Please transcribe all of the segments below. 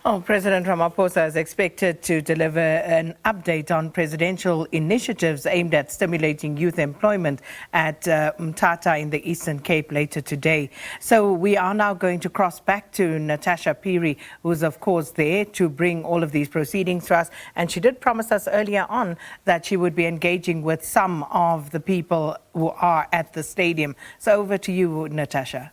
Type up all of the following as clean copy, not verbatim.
Oh, President Ramaphosa is expected to deliver an update on presidential initiatives aimed at stimulating youth employment at Mthatha in the Eastern Cape later today. So we are now going to cross back to Natasha Piri, who's of course there to bring all of these proceedings to us. And she did promise us earlier on that she would be engaging with some of the people who are at the stadium. So over to you, Natasha.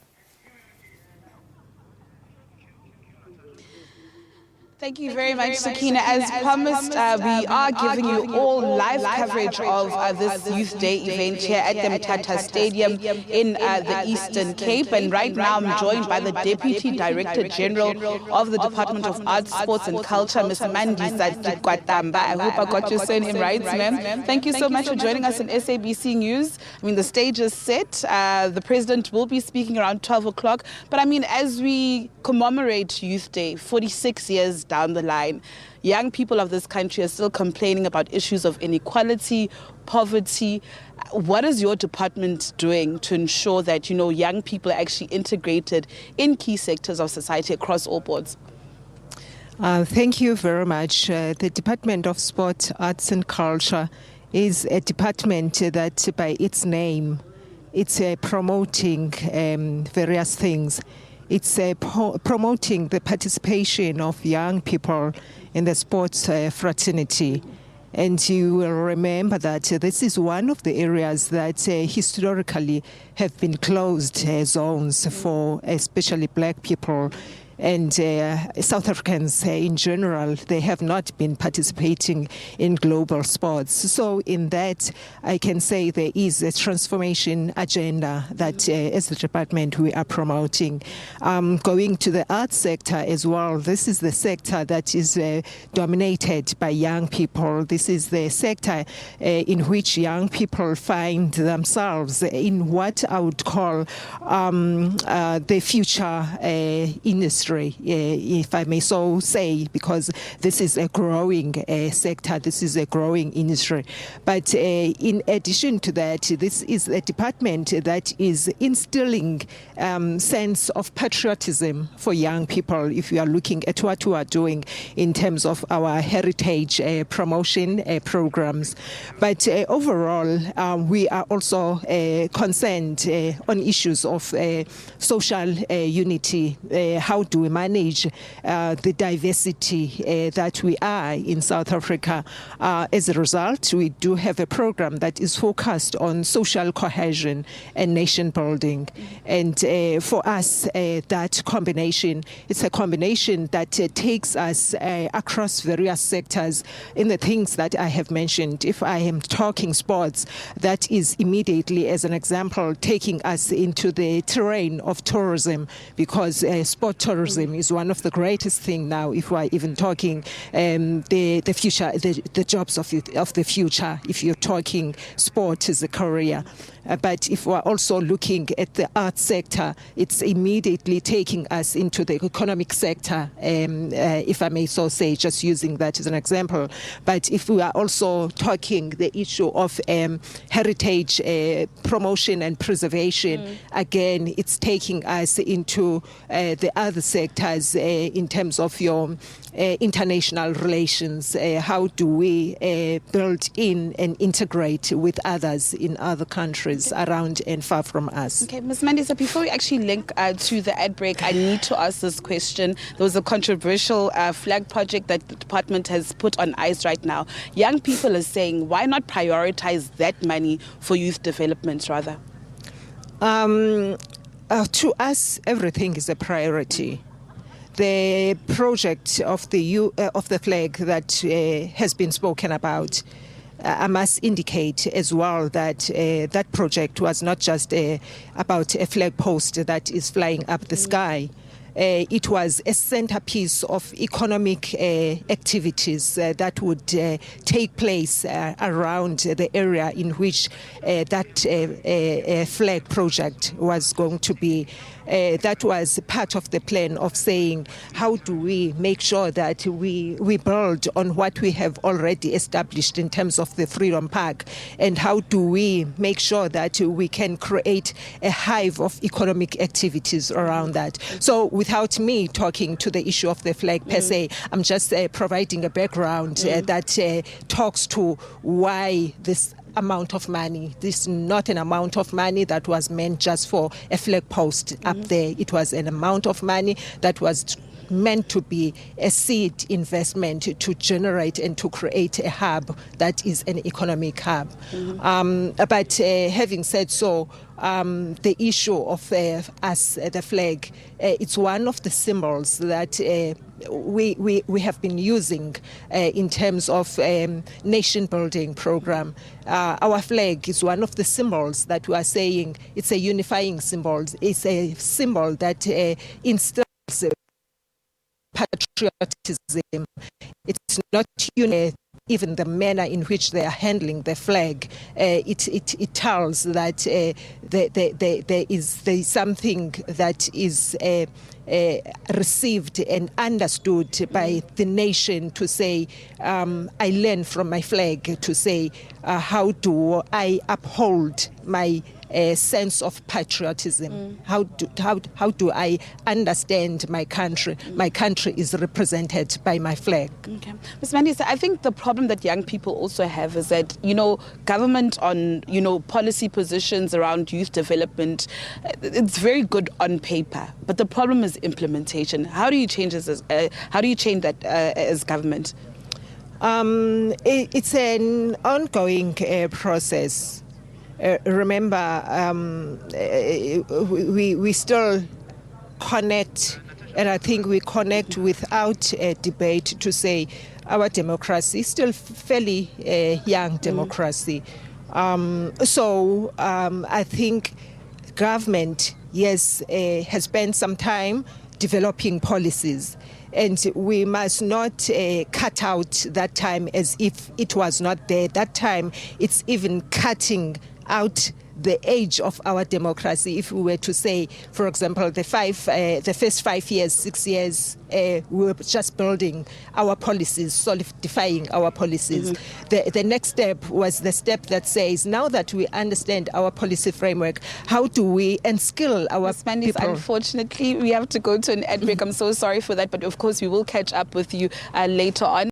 Thank you very much, Sakina. As promised, we are giving you all live coverage of this Youth Day event here at the Mthatha Stadium in the Eastern Cape. And right now I'm joined by the Deputy Director General of the Department of Arts, Sports and Culture, Ms. Mthatha Kwatamba. I hope I got your surname right, ma'am. Thank you so much for joining us on SABC News. I mean, the stage is set. The President will be speaking around 12 o'clock. But I mean, as we commemorate Youth Day, 46 years down the line, young people of this country are still complaining about issues of inequality, poverty. What is your department doing to ensure that, young people are actually integrated in key sectors of society across all boards? Thank you very much. The Department of Sport, Arts and Culture is a department that by its name, it's promoting various things. It's promoting the participation of young people in the sports fraternity. And you will remember that this is one of the areas that historically have been closed zones for especially black people. And South Africans in general, they have not been participating in global sports. So in that, I can say there is a transformation agenda that as the department we are promoting. Going to the arts sector as well, this is the sector that is dominated by young people. This is the sector in which young people find themselves in what I would call the future industry. If I may so say, because this is a growing sector, this is a growing industry. But in addition to that, this is a department that is instilling sense of patriotism for young people. If you are looking at what we are doing in terms of our heritage promotion programs. But overall, we are also concerned on issues of social unity. How do we manage the diversity that we are in South Africa? As a result, we do have a program that is focused on social cohesion and nation building. And for us, that combination, it's a combination that takes us across various sectors in the things that I have mentioned. If I am talking sports, that is immediately, as an example, taking us into the terrain of tourism, because sport tourism is one of the greatest things now, if we're even talking the future, the jobs of the future, if you're talking sport as a career. But if we're also looking at the arts sector, it's immediately taking us into the economic sector, if I may so say, just using that as an example. But if we are also talking the issue of heritage promotion and preservation, again, it's taking us into the other sectors in terms of your international relations. How do we build in and integrate with others in other countries around and far from us? Okay, Ms. Mthatha, before we actually link to the ad break, I need to ask this question. There was a controversial flag project that the department has put on ice right now. Young people are saying, why not prioritize that money for youth development rather? To us, everything is a priority. The project of the flag that has been spoken about, I must indicate as well that that project was not just about a flag post that is flying up the sky. It was a centerpiece of economic activities that would take place around the area in which that flag project was going to be that was part of the plan of saying, how do we make sure that we build on what we have already established in terms of the Freedom Park, and how do we make sure that we can create a hive of economic activities around that. So without me talking to the issue of the flag per se, I'm just providing a background that talks to why this amount of money. This is not an amount of money that was meant just for a flag post up there. It was an amount of money that was meant to be a seed investment to generate and to create a hub that is an economic hub. But having said so, the issue of us, the flag, it's one of the symbols that we have been using in terms of nation building program. Our flag is one of the symbols that we are saying it's a unifying symbol. It's a symbol that instills patriotism. It's not even the manner in which they are handling the flag. It tells that there is something that is received and understood by the nation to say, I learn from my flag to say, how do I uphold my sense of patriotism? How do I understand my country? My country is represented by my flag. Okay. Ms. Mandisa, I think the problem that young people also have is that, government on, policy positions around youth development, it's very good on paper, but the problem is implementation. How do you change this? How do you change that as government? It's an ongoing process. Remember, we still connect, and I think we connect without a debate to say our democracy is still fairly young democracy. So I think government, yes, has spent some time developing policies. And we must not cut out that time as if it was not there. That time, it's even cutting out the age of our democracy. If we were to say, for example, the first 5 years, 6 years, we were just building our policies, solidifying our policies. The next step was the step that says, now that we understand our policy framework, how do we unskill our people? Unfortunately, we have to go to an ad break. I'm so sorry for that, but of course we will catch up with you later on.